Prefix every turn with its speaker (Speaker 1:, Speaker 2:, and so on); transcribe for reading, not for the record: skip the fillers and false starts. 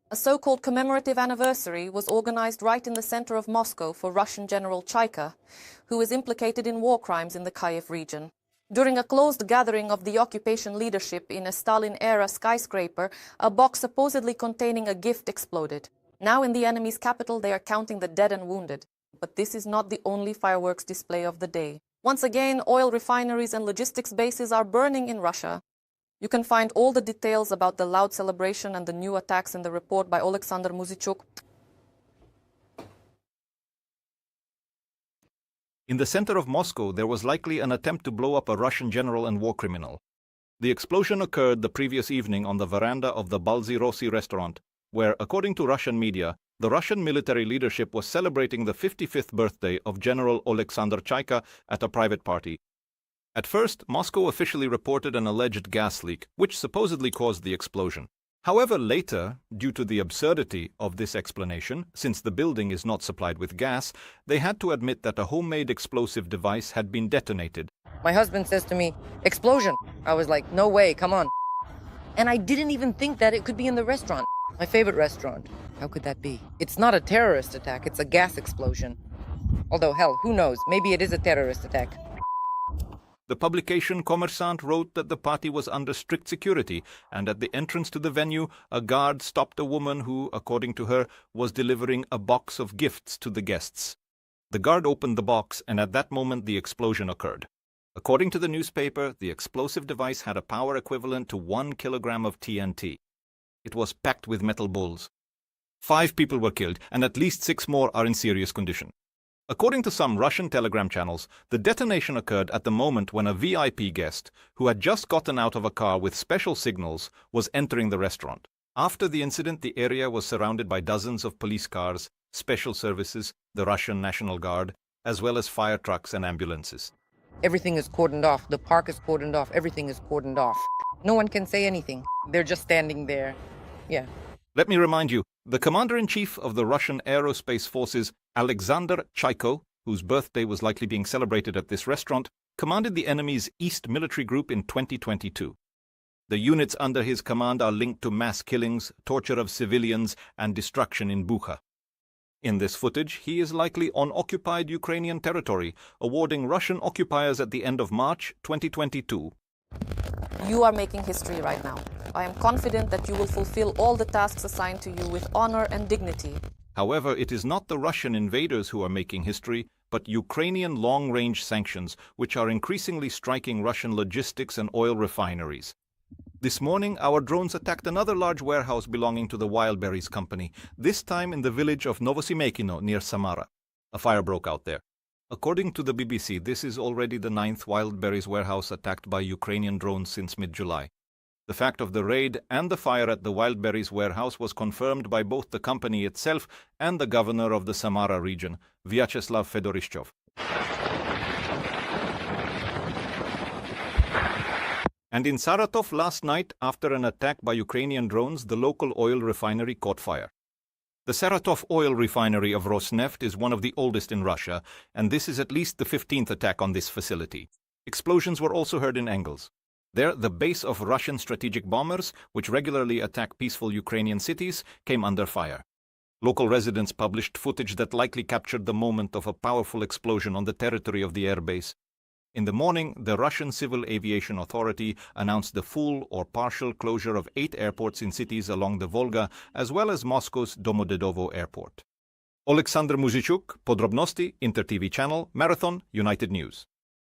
Speaker 1: A so-called commemorative anniversary was organized right in the center of Moscow for Russian General Chaika, who is implicated in war crimes in the Kiev region. During a closed gathering of the occupation leadership in a Stalin-era skyscraper, a box supposedly containing a gift exploded. Now in the enemy's capital, they are counting the dead and wounded. But this is not the only fireworks display of the day. Once again, oil refineries and logistics bases are burning in Russia. You can find all the details about the loud celebration and the new attacks in the report by Alexander Muzichuk.
Speaker 2: In the center of Moscow, there was likely an attempt to blow up a Russian general and war criminal. The explosion occurred the previous evening on the veranda of the Balzy Rossi restaurant, where, according to Russian media, the Russian military leadership was celebrating the 55th birthday of General Alexander Chaika at a private party. At first, Moscow officially reported an alleged gas leak, which supposedly caused the explosion. However, later, due to the absurdity of this explanation, since the building is not supplied with gas, they had to admit that a homemade explosive device had been detonated.
Speaker 3: My husband says to me, "Explosion." I was like, "No way, come on." And I didn't even think that it could be in the restaurant. My favorite restaurant. How could that be? It's not a terrorist attack, it's a gas explosion. Although, hell, who knows? Maybe it is a terrorist attack.
Speaker 2: The publication Kommersant wrote that the party was under strict security, and at the entrance to the venue, a guard stopped a woman who, according to her, was delivering a box of gifts to the guests. The guard opened the box, and at that moment the explosion occurred. According to the newspaper, the explosive device had a power equivalent to 1 kilogram of TNT. It was packed with metal balls. 5 people were killed, and at least 6 more are in serious condition. According to some Russian telegram channels, the detonation occurred at the moment when a VIP guest, who had just gotten out of a car with special signals, was entering the restaurant. After the incident, the area was surrounded by dozens of police cars, special services, the Russian National Guard, as well as fire trucks and ambulances.
Speaker 3: Everything is cordoned off. The park is cordoned off. Everything is cordoned off. No one can say anything. They're just standing there. Yeah.
Speaker 2: Let me remind you, the Commander-in-Chief of the Russian Aerospace Forces, Alexander Chaiko, whose birthday was likely being celebrated at this restaurant, commanded the enemy's East Military Group in 2022. The units under his command are linked to mass killings, torture of civilians, and destruction in Bucha. In this footage, he is likely on occupied Ukrainian territory, awarding Russian occupiers at the end of March 2022.
Speaker 1: You are making history right now. I am confident that you will fulfill all the tasks assigned to you with honor and dignity.
Speaker 2: However, it is not the Russian invaders who are making history, but Ukrainian long-range sanctions, which are increasingly striking Russian logistics and oil refineries. This morning, our drones attacked another large warehouse belonging to the Wildberries company, this time in the village of Novosimekino near Samara. A fire broke out there. According to the BBC, this is already the 9th Wildberries warehouse attacked by Ukrainian drones since mid-July. The fact of the raid and the fire at the Wildberries warehouse was confirmed by both the company itself and the governor of the Samara region, Vyacheslav Fedorishchov. And in Saratov last night, after an attack by Ukrainian drones, the local oil refinery caught fire. The Saratov oil refinery of Rosneft is one of the oldest in Russia, and this is at least the 15th attack on this facility. Explosions were also heard in Engels. There, the base of Russian strategic bombers, which regularly attack peaceful Ukrainian cities, came under fire. Local residents published footage that likely captured the moment of a powerful explosion on the territory of the airbase. In the morning, the Russian Civil Aviation Authority announced the full or partial closure of 8 airports in cities along the Volga, as well as Moscow's Domodedovo airport. Alexander Muzichuk, Podrobnosti, Inter TV channel, Marathon, United News.